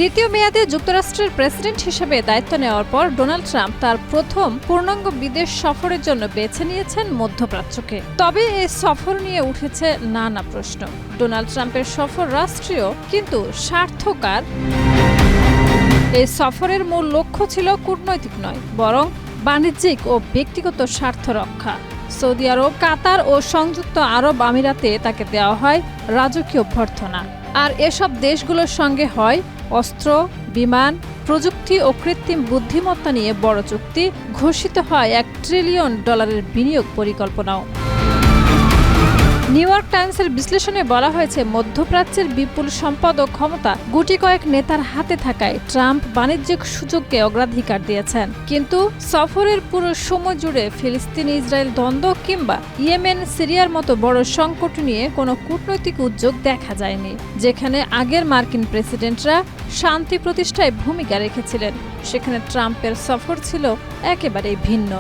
দ্বিতীয় মেয়াদে যুক্তরাষ্ট্রের প্রেসিডেন্ট হিসেবে দায়িত্ব নেওয়ার পর ডোনাল্ড ট্রাম্প তার প্রথম পূর্ণাঙ্গ বিদেশ সফরের জন্য বেছে নিয়েছেন মধ্যপ্রাচ্যকে। তবে এই সফর নিয়ে উঠেছে নানা প্রশ্ন। ডোনাল্ড ট্রাম্পের সফর রাষ্ট্রীয়, কিন্তু স্বার্থকার। এই সফরের মূল লক্ষ্য ছিল কূটনৈতিক নয়, বরং বাণিজ্যিক ও ব্যক্তিগত স্বার্থ রক্ষা। সৌদি আরব, কাতার ও সংযুক্ত আরব আমিরাতে তাকে দেওয়া হয় রাজকীয় অভ্যর্থনা। আর এসব দেশগুলোর সঙ্গে হয় অস্ত্র, বিমান, প্রযুক্তি ও কৃত্রিম বুদ্ধিমত্তা নিয়ে বড় চুক্তি। ঘোষিত হয় $1 ট্রিলিয়ন বিনিয়োগ পরিকল্পনাও। নিউ ইয়র্ক টাইমসের বিশ্লেষণে বলা হয়েছে, মধ্যপ্রাচ্যের বিপুল সম্পদ ও ক্ষমতা গুটি কয়েক নেতার হাতে থাকায় ট্রাম্প বাণিজ্যিক সুযোগকে অগ্রাধিকার দিয়েছেন। কিন্তু সফরের পুরো সময় জুড়ে ফিলিস্তিন ইসরায়েল দ্বন্দ্ব কিংবা ইয়েমেন, সিরিয়ার মতো বড় সংকট নিয়ে কোনো কূটনৈতিক উদ্যোগ দেখা যায়নি। যেখানে আগের মার্কিন প্রেসিডেন্টরা শান্তি প্রতিষ্ঠায় ভূমিকা রেখেছিলেন, সেখানে ট্রাম্পের সফর ছিল একেবারেই ভিন্ন।